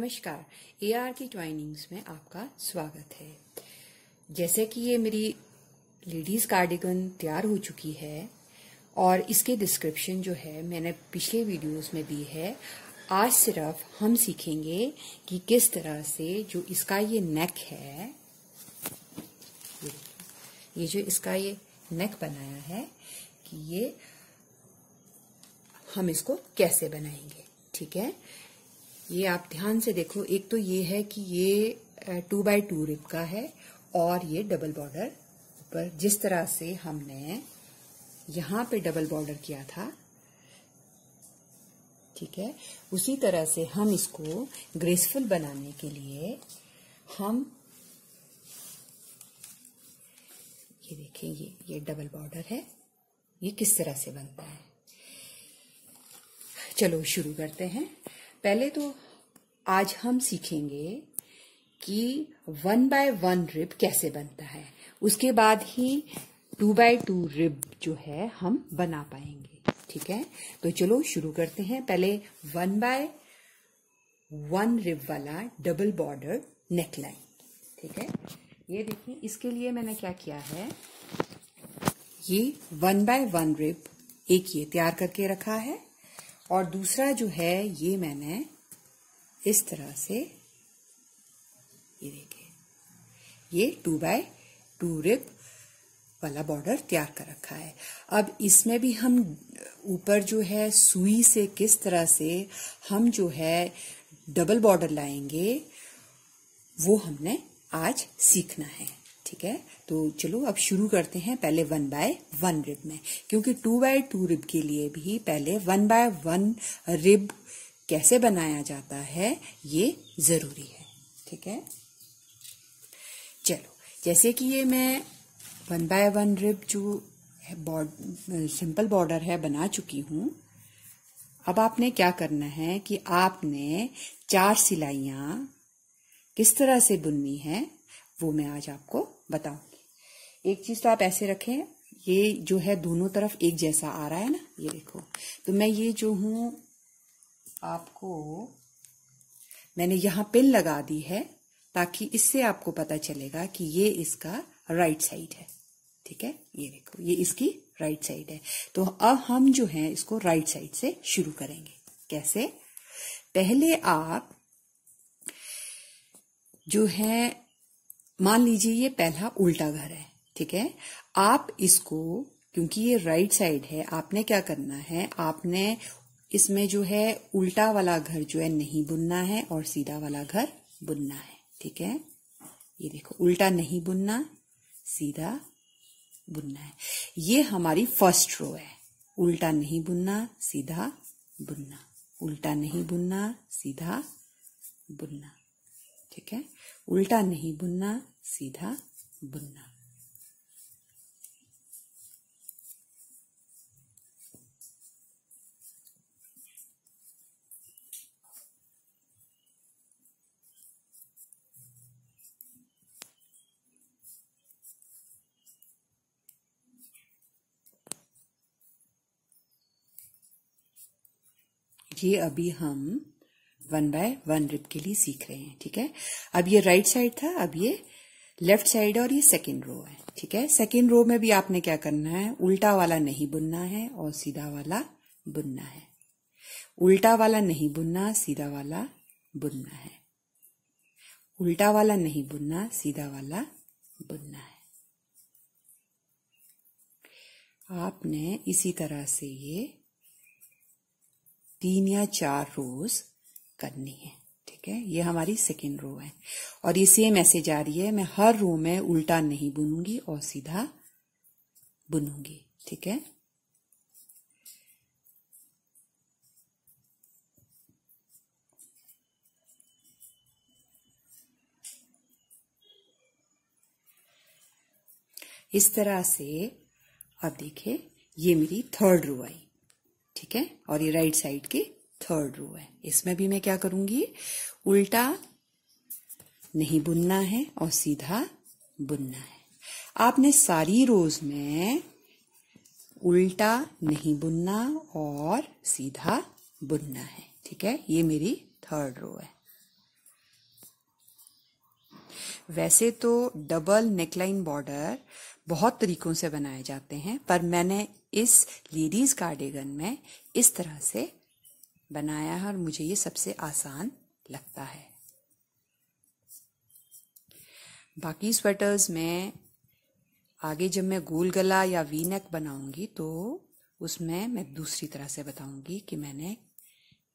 नमस्कार, AR की ट्वाइनिंग्स में आपका स्वागत है। जैसे कि ये मेरी लेडीज कार्डिगन तैयार हो चुकी है और इसके डिस्क्रिप्शन जो है मैंने पिछले वीडियोस में दी है। आज सिर्फ हम सीखेंगे कि किस तरह से जो इसका ये नेक है, ये जो इसका ये नेक बनाया है, कि ये हम इसको कैसे बनाएंगे। ठीक है, ये आप ध्यान से देखो। एक तो ये है कि ये 2x2 रिब का है और ये डबल बॉर्डर ऊपर जिस तरह से हमने यहां पे डबल बॉर्डर किया था, ठीक है, उसी तरह से हम इसको ग्रेसफुल बनाने के लिए हम ये देखें, ये डबल बॉर्डर है, ये किस तरह से बनता है। चलो शुरू करते हैं। पहले तो आज हम सीखेंगे कि 1x1 रिब कैसे बनता है, उसके बाद ही 2x2 रिब जो है हम बना पाएंगे। ठीक है, तो चलो शुरू करते हैं। पहले 1x1 रिब वाला डबल बॉर्डर नेकलाइन। ठीक है, ये देखिए, इसके लिए मैंने क्या किया है, ये 1x1 रिब एक ये तैयार करके रखा है और दूसरा जो है ये मैंने इस तरह से, ये देखिए, ये 2x2 रिब वाला बॉर्डर तैयार कर रखा है। अब इसमें भी हम ऊपर जो है सुई से किस तरह से हम जो है डबल बॉर्डर लाएंगे वो हमने आज सीखना है। ठीक है, तो चलो अब शुरू करते हैं पहले 1x1 रिब में, क्योंकि 2x2 रिब के लिए भी पहले 1x1 रिब कैसे बनाया जाता है ये जरूरी है। ठीक है, चलो, जैसे कि ये मैं 1x1 रिब जो सिंपल बॉर्डर है बना चुकी हूं। अब आपने क्या करना है कि आपने 4 सिलाइयां किस तरह से बुननी है वो मैं आज आपको बताऊंगी। एक चीज तो आप ऐसे रखें, ये जो है दोनों तरफ एक जैसा आ रहा है ना, ये देखो। तो मैं ये जो हूं आपको मैंने यहां पिन लगा दी है ताकि इससे आपको पता चलेगा कि ये इसका राइट साइड है। ठीक है, ये देखो, ये इसकी राइट साइड है। तो अब हम जो है इसको राइट साइड से शुरू करेंगे। कैसे? पहले आप जो है, मान लीजिए ये पहला उल्टा घर है। ठीक है, आप इसको, क्योंकि ये राइट साइड है, आपने क्या करना है, आपने इसमें जो है उल्टा वाला घर जो है नहीं बुनना है और सीधा वाला घर बुनना है। ठीक है, ये देखो, उल्टा नहीं बुनना, सीधा बुनना है। ये हमारी फर्स्ट रो है। उल्टा नहीं बुनना, सीधा बुनना, उल्टा नहीं बुनना, सीधा बुनना। ठीक है, उल्टा नहीं बुनना, सीधा बुनना। ये अभी हम 1x1 रिब के लिए सीख रहे हैं। ठीक है, अब ये राइट साइड था, अब ये लेफ्ट साइड और ये सेकेंड रो है। ठीक है, सेकेंड रो में भी आपने क्या करना है, उल्टा वाला नहीं बुनना है और सीधा वाला बुनना है। उल्टा वाला नहीं बुनना, सीधा वाला बुनना है। उल्टा वाला नहीं बुनना, सीधा वाला बुनना है। आपने इसी तरह से ये 3 या 4 रोज करनी है। ठीक है, ये हमारी सेकेंड रो है और ये सेम ऐसे जा रही है। मैं हर रो में उल्टा नहीं बुनूंगी और सीधा बुनूंगी। ठीक है, इस तरह से। अब देखिए, ये मेरी थर्ड रो आई। ठीक है, और ये राइट साइड की थर्ड रो है। इसमें भी मैं क्या करूंगी, उल्टा नहीं बुनना है और सीधा बुनना है। आपने सारी रोज में उल्टा नहीं बुनना और सीधा बुनना है। ठीक है, ये मेरी थर्ड रो है। वैसे तो डबल नेकलाइन बॉर्डर बहुत तरीकों से बनाए जाते हैं, पर मैंने इस लेडीज कार्डिगन में इस तरह से बनाया है और मुझे ये सबसे आसान लगता है। बाकी स्वेटर्स में आगे जब मैं गोल गला या वी नेक बनाऊंगी तो उसमें मैं दूसरी तरह से बताऊंगी कि मैंने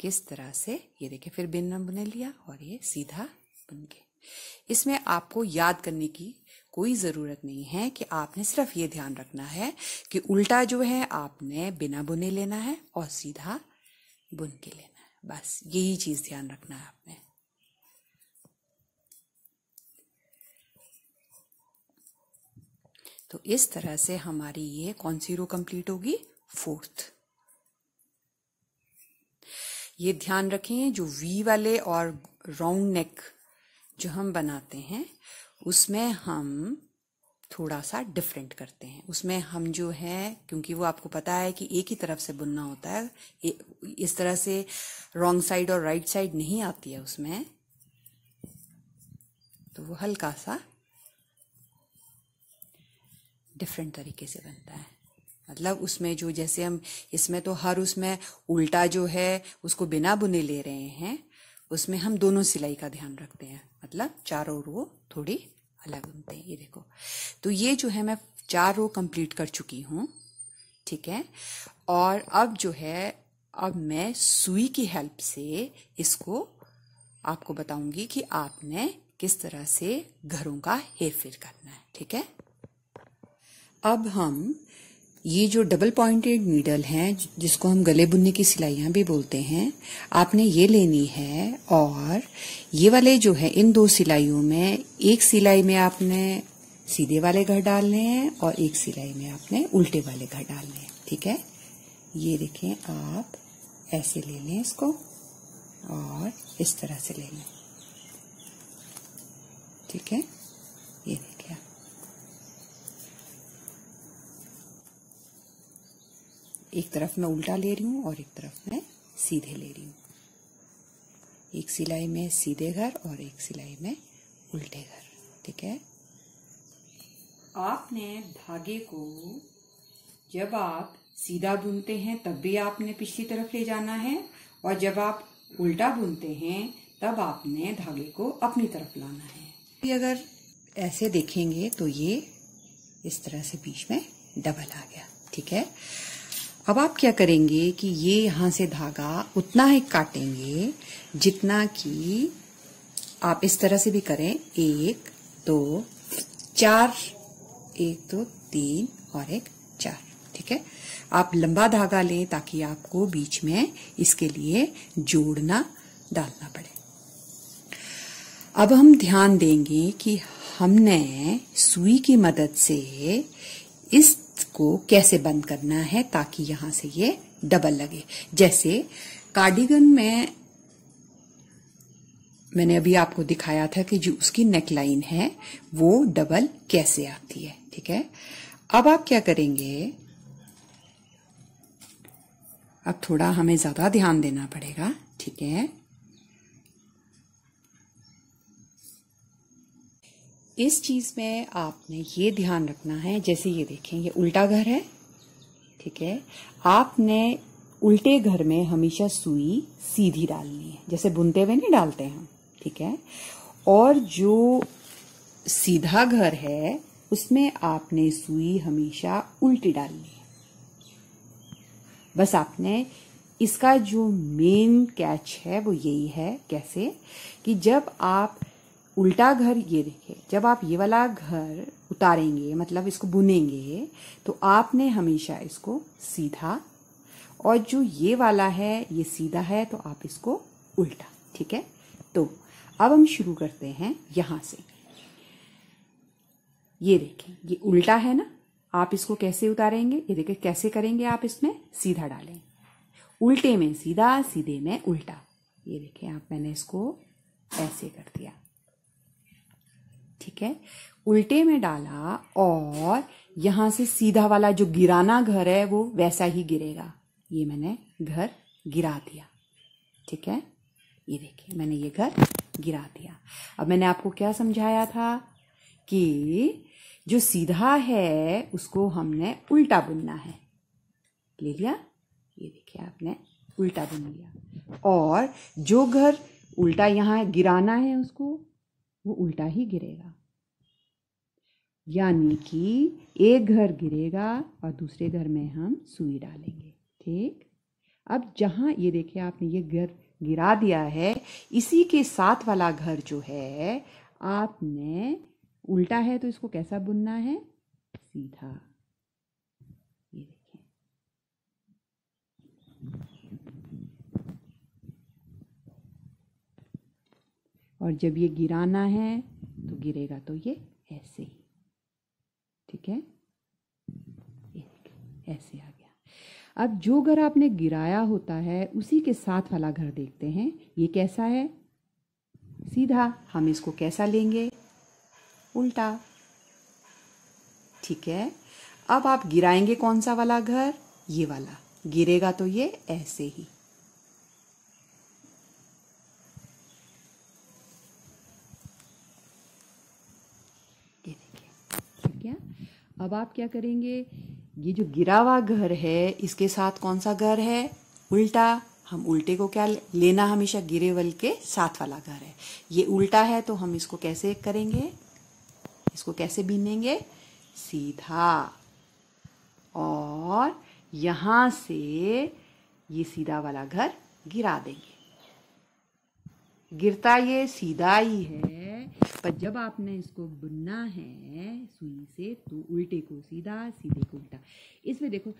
किस तरह से, ये देखिए फिर बिन बुने लिया और ये सीधा बुन के। इसमें आपको याद करने की कोई ज़रूरत नहीं है कि आपने सिर्फ ये ध्यान रखना है कि उल्टा जो है आपने बिना बुने लेना है और सीधा बुन के लेना है, बस यही चीज़ ध्यान रखना है आपने। तो इस तरह से हमारी ये कौन सी रो कंप्लीट होगी? 4th। ये ध्यान रखें जो वी वाले और राउंड नेक जो हम बनाते हैं उसमें हम थोड़ा सा डिफरेंट करते हैं। उसमें हम जो है, क्योंकि वो आपको पता है कि एक ही तरफ से बुनना होता है, इस तरह से रॉन्ग साइड और राइट साइड नहीं आती है उसमें, तो वो हल्का सा डिफरेंट तरीके से बनता है। मतलब उसमें जो, जैसे हम इसमें तो हर उसमें उल्टा जो है उसको बिना बुने ले रहे हैं, उसमें हम दोनों सिलाई का ध्यान रखते हैं, मतलब चारों रो थोड़ी अलग बुनते हैं। ये देखो, तो ये जो है मैं 4 रो कंप्लीट कर चुकी हूँ, ठीक है। और अब जो है, अब मैं सुई की हेल्प से इसको आपको बताऊंगी कि आपने किस तरह से घरों का हेर फेर करना है, ठीक है। अब हम ये जो डबल पॉइंटेड नीडल है, जिसको हम गले बुनने की सिलाइयाँ भी बोलते हैं, आपने ये लेनी है। और ये वाले जो है, इन 2 सिलाइयों में एक सिलाई में आपने सीधे वाले घर डालने हैं और एक सिलाई में आपने उल्टे वाले घर डालने हैं, ठीक है। ये देखें, आप ऐसे ले लें इसको और इस तरह से ले लें, ठीक है। ये देखिए, एक तरफ मैं उल्टा ले रही हूँ और एक तरफ मैं सीधे ले रही हूँ। एक सिलाई में सीधे घर और एक सिलाई में उल्टे घर, ठीक है। आपने धागे को जब आप सीधा बुनते हैं तब भी आपने पिछली तरफ ले जाना है, और जब आप उल्टा बुनते हैं तब आपने धागे को अपनी तरफ लाना है। अगर ऐसे देखेंगे तो ये इस तरह से बीच में डबल आ गया, ठीक है। अब आप क्या करेंगे कि ये यहाँ से धागा उतना ही काटेंगे जितना कि आप इस तरह से भी करें, 1 2 4, 1 2 3 और 1 4, ठीक है। आप लंबा धागा लें ताकि आपको बीच में इसके लिए जोड़ना डालना पड़े। अब हम ध्यान देंगे कि हमने सुई की मदद से इसको कैसे बंद करना है ताकि यहां से ये डबल लगे। जैसे कार्डिगन में मैंने अभी आपको दिखाया था कि जो उसकी नेकलाइन है वो डबल कैसे आती है, ठीक है। अब आप क्या करेंगे, अब थोड़ा हमें ज्यादा ध्यान देना पड़ेगा, ठीक है। इस चीज में आपने ये ध्यान रखना है, जैसे ये देखें, ये उल्टा घर है, ठीक है। आपने उल्टे घर में हमेशा सुई सीधी डालनी है, जैसे बुनते हुए नहीं डालते हम, ठीक है। और जो सीधा घर है उसमें आपने सुई हमेशा उल्टी डालनी है। बस आपने इसका जो मेन कैच है वो यही है, कैसे कि जब आप उल्टा घर, ये देखिए, जब आप ये वाला घर उतारेंगे, मतलब इसको बुनेंगे, तो आपने हमेशा इसको सीधा, और जो ये वाला है ये सीधा है तो आप इसको उल्टा, ठीक है। तो अब हम शुरू करते हैं यहां से। ये देखें, ये उल्टा है ना, आप इसको कैसे उतारेंगे, ये देखिए कैसे करेंगे, आप इसमें सीधा डालें, उल्टे में सीधा, सीधे में उल्टा। ये देखें आप, मैंने इसको ऐसे कर दिया, ठीक है। उल्टे में डाला और यहां से सीधा वाला जो गिराना घर है वो वैसा ही गिरेगा। ये मैंने घर गिरा दिया, ठीक है। ये देखिए मैंने ये घर गिरा दिया। अब मैंने आपको क्या समझाया था कि जो सीधा है उसको हमने उल्टा बुनना है। ले लिया, ये देखिए आपने उल्टा बुन लिया। और जो घर उल्टा यहाँ गिराना है उसको, वो उल्टा ही गिरेगा। यानी कि एक घर गिरेगा और दूसरे घर में हम सुई डालेंगे। ठीक, अब जहाँ ये देखिए आपने ये घर गिरा दिया है, इसी के साथ वाला घर जो है आपने उल्टा है तो इसको कैसा बुनना है? सीधा। ये देखिए, और जब ये गिराना है तो गिरेगा तो ये ऐसे ही। ठीक है, ऐसे आ गया। अब जो घर आपने गिराया होता है उसी के साथ वाला घर देखते हैं, ये कैसा है? सीधा। हम इसको कैसा लेंगे? उल्टा। ठीक है, अब आप गिराएंगे कौन सा वाला घर? ये वाला। गिरेगा तो ये ऐसे ही। ये देखिए, ठीक है। अब आप क्या करेंगे? ये जो गिरा हुआ घर है इसके साथ कौन सा घर है? उल्टा। हम उल्टे को क्या लेना? हमेशा गिरे वाले के साथ वाला घर है। ये उल्टा है तो हम इसको कैसे करेंगे? इसको कैसे बीनेंगे? सीधा। और यहां से ये सीधा वाला घर गिरा देंगे। गिरता ये सीधा ही है, पर जब आपने इसको बुनना है सुई से तो उल्टे को सीधा, सीधे को उल्टा। इसमें देखो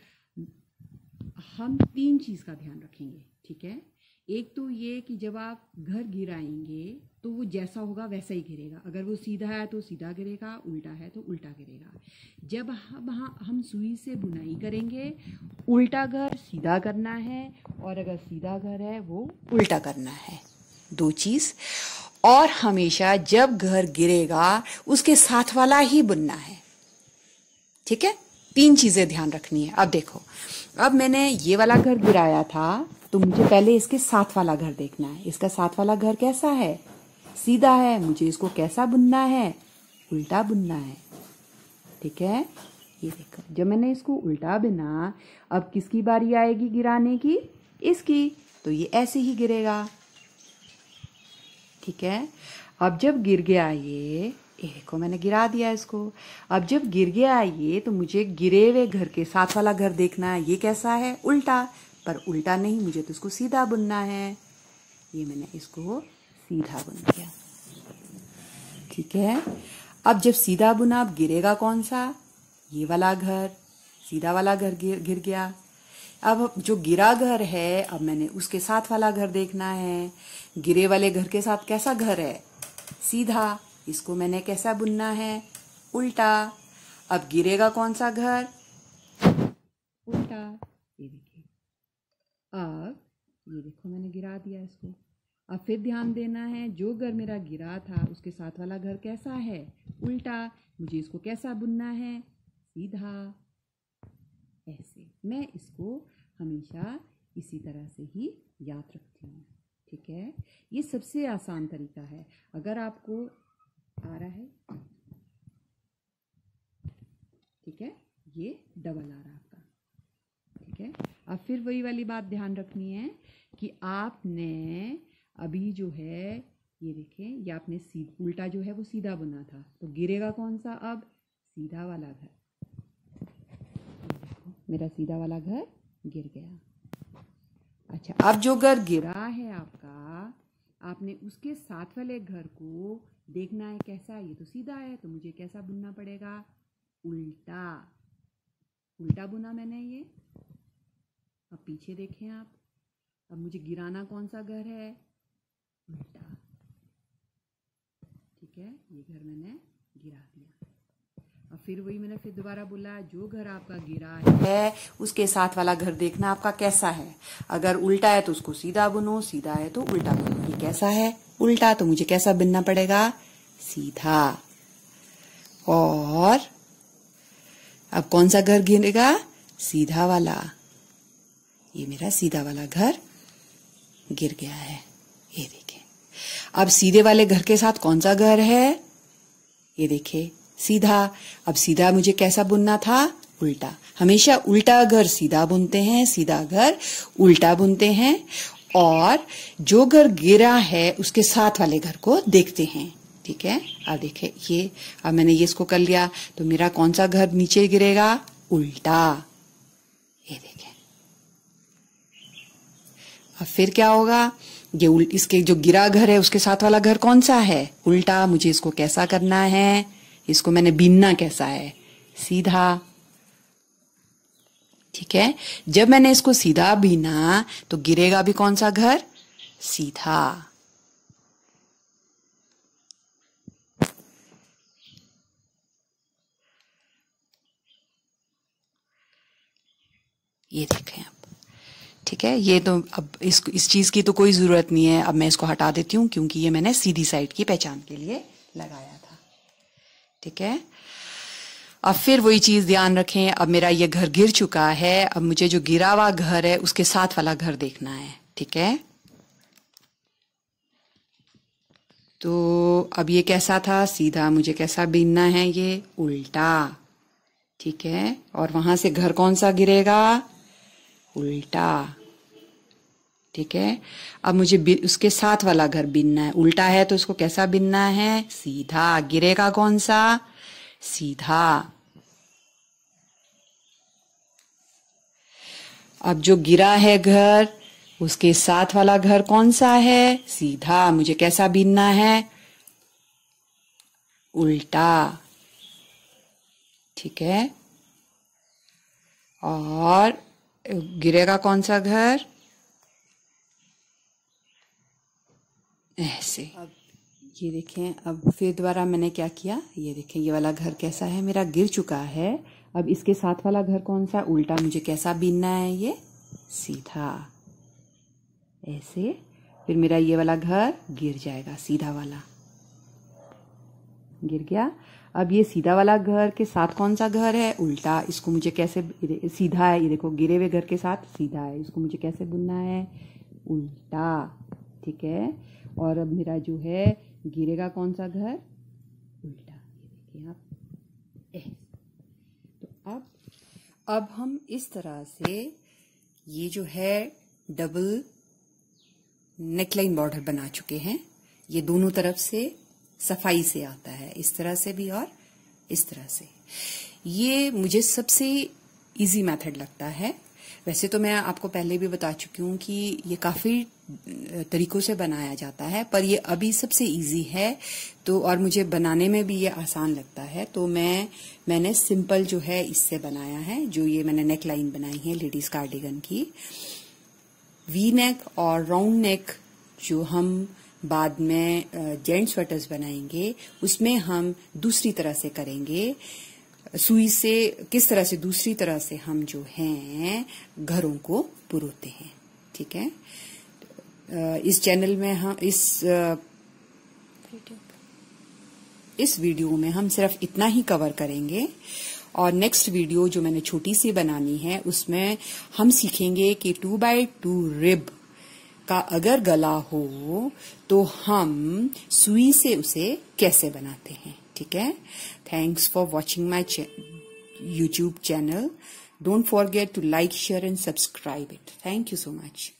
हम 3 चीज का ध्यान रखेंगे। ठीक है, एक तो ये कि जब आप घर गिराएंगे तो वो जैसा होगा वैसा ही गिरेगा। अगर वो सीधा है तो सीधा गिरेगा, उल्टा है तो उल्टा गिरेगा। जब हम सुई से बुनाई करेंगे, उल्टा घर सीधा करना है और अगर सीधा घर है वो उल्टा करना है। 2 चीज। और हमेशा जब घर गिरेगा उसके साथ वाला ही बुनना है। ठीक है, 3 चीजें ध्यान रखनी है। अब देखो, अब मैंने ये वाला घर गिराया था तो मुझे पहले इसके साथ वाला घर देखना है। इसका साथ वाला घर कैसा है? सीधा है। मुझे इसको कैसा बुनना है? उल्टा बुनना है। ठीक है, ये देखो, जब मैंने इसको उल्टा बुना, अब किसकी बारी आएगी गिराने की? इसकी। तो ये ऐसे ही गिरेगा। ठीक है, अब जब गिर गया ये देखो मैंने गिरा दिया इसको। अब जब गिर गया ये तो मुझे गिरे हुए घर के साथ वाला घर देखना है। ये कैसा है? उल्टा। पर उल्टा नहीं, मुझे तो इसको सीधा बुनना है। ये मैंने इसको सीधा बुन दिया। ठीक है, अब जब सीधा बुना, अब गिरेगा कौन सा? ये वाला घर। सीधा वाला घर गिर गया। अब जो गिरा घर है, अब मैंने उसके साथ वाला घर देखना है। गिरे वाले घर के साथ कैसा घर है? सीधा। इसको मैंने कैसा बुनना है? उल्टा। अब गिरेगा कौन सा घर? उल्टा। ये देखिए, अब ये देखो मैंने गिरा दिया इसको। अब फिर ध्यान देना है, जो घर मेरा गिरा था उसके साथ वाला घर कैसा है? उल्टा। मुझे इसको कैसा बुनना है? सीधा। ऐसे मैं इसको हमेशा इसी तरह से ही याद रखती हूँ। ठीक है, ये सबसे आसान तरीका है। अगर आपको आ रहा है, ठीक है, ये डबल आ रहा है आपका। ठीक है, अब फिर वही वाली बात ध्यान रखनी है कि आपने अभी जो है, ये देखें, ये आपने उल्टा जो है वो सीधा बुना था, तो गिरेगा कौन सा? अब सीधा वाला घर। मेरा सीधा वाला घर गिर गया। अच्छा, अब जो घर गिरा है आपका, आपने उसके साथ वाले घर को देखना है कैसा है। ये तो सीधा है तो मुझे कैसा बुनना पड़ेगा? उल्टा। उल्टा बुना मैंने ये। अब पीछे देखें आप, अब मुझे गिराना कौन सा घर है? उल्टा। ठीक है, ये घर मैंने गिरा दिया। अब फिर वही मैंने फिर दोबारा बोला, जो घर आपका गिरा है उसके साथ वाला घर देखना आपका कैसा है। अगर उल्टा है तो उसको सीधा बुनो, सीधा है तो उल्टा बुनो। ये कैसा है? उल्टा। तो मुझे कैसा बुनना पड़ेगा? सीधा। और अब कौन सा घर गिरेगा? सीधा वाला। ये मेरा सीधा वाला घर गिर गया है। ये देखिए, अब सीधे वाले घर के साथ कौन सा घर है? ये देखिए सीधा। अब सीधा मुझे कैसा बुनना था? उल्टा। हमेशा उल्टा घर सीधा बुनते हैं, सीधा घर उल्टा बुनते हैं, और जो घर गिरा है उसके साथ वाले घर को देखते हैं। ठीक है, अब देखिए ये, अब मैंने ये इसको कर लिया तो मेरा कौन सा घर नीचे गिरेगा? उल्टा। ये देखिए, अब फिर क्या होगा? ये इसके जो गिरा घर है उसके साथ वाला घर कौन सा है? उल्टा। मुझे इसको कैसा करना है? इसको मैंने बीनना कैसा है? सीधा। ठीक है, जब मैंने इसको सीधा बीना तो गिरेगा भी कौन सा घर? सीधा। ये देखें आप। ठीक है, ये तो अब इस चीज की तो कोई जरूरत नहीं है, अब मैं इसको हटा देती हूँ क्योंकि ये मैंने सीधी साइड की पहचान के लिए लगाया था। ठीक है, अब फिर वही चीज ध्यान रखें, अब मेरा ये घर गिर चुका है, अब मुझे जो गिरा हुआ घर है उसके साथ वाला घर देखना है। ठीक है, तो अब ये कैसा था? सीधा। मुझे कैसा बीनना है? ये उल्टा। ठीक है, और वहां से घर कौन सा गिरेगा? उल्टा। ठीक है, अब मुझे उसके साथ वाला घर बीनना है। उल्टा है तो उसको कैसा बीनना है? सीधा। गिरेगा कौन सा? सीधा। अब जो गिरा है घर उसके साथ वाला घर कौन सा है? सीधा। मुझे कैसा बीनना है? उल्टा। ठीक है, और गिरेगा कौन सा घर? ऐसे। अब ये देखें, अब फिर दोबारा मैंने क्या किया? ये देखें, ये वाला घर कैसा है? मेरा गिर चुका है। अब इसके साथ वाला घर कौन सा? उल्टा। मुझे कैसा बीनना है? ये सीधा। ऐसे। फिर मेरा ये वाला घर गिर जाएगा, सीधा वाला गिर गया। अब ये सीधा वाला घर के साथ कौन सा घर है? उल्टा। इसको मुझे कैसे? सीधा है, ये देखो गिरे हुए घर के साथ सीधा है, इसको मुझे कैसे बुनना है? उल्टा। ठीक है, और अब मेरा जो है गिरेगा कौन सा घर? उल्टा। ये देखिए आप। तो अब हम इस तरह से ये जो है डबल नेकलाइन बॉर्डर बना चुके हैं। ये दोनों तरफ से सफाई से आता है, इस तरह से भी और इस तरह से। ये मुझे सबसे इजी मेथड लगता है। वैसे तो मैं आपको पहले भी बता चुकी हूँ कि ये काफी तरीकों से बनाया जाता है, पर ये अभी सबसे इजी है, तो और मुझे बनाने में भी ये आसान लगता है। तो मैंने सिंपल जो है इससे बनाया है। जो ये मैंने नेक लाइन बनाई है लेडीज कार्डिगन की, वी नेक और राउंड नेक जो हम बाद में जेंट्स स्वेटर्स बनाएंगे उसमें हम दूसरी तरह से करेंगे। सुई से किस तरह से, दूसरी तरह से हम जो हैं घरों को पुरोते हैं। ठीक है, इस चैनल में हम इस वीडियो में हम सिर्फ इतना ही कवर करेंगे, और नेक्स्ट वीडियो जो मैंने छोटी सी बनानी है उसमें हम सीखेंगे कि 2x2 रिब का अगर गला हो तो हम सुई से उसे कैसे बनाते हैं। ठीक है, thanks for watching my YouTube channel. Don't forget to like, share and subscribe it. Thank you so much.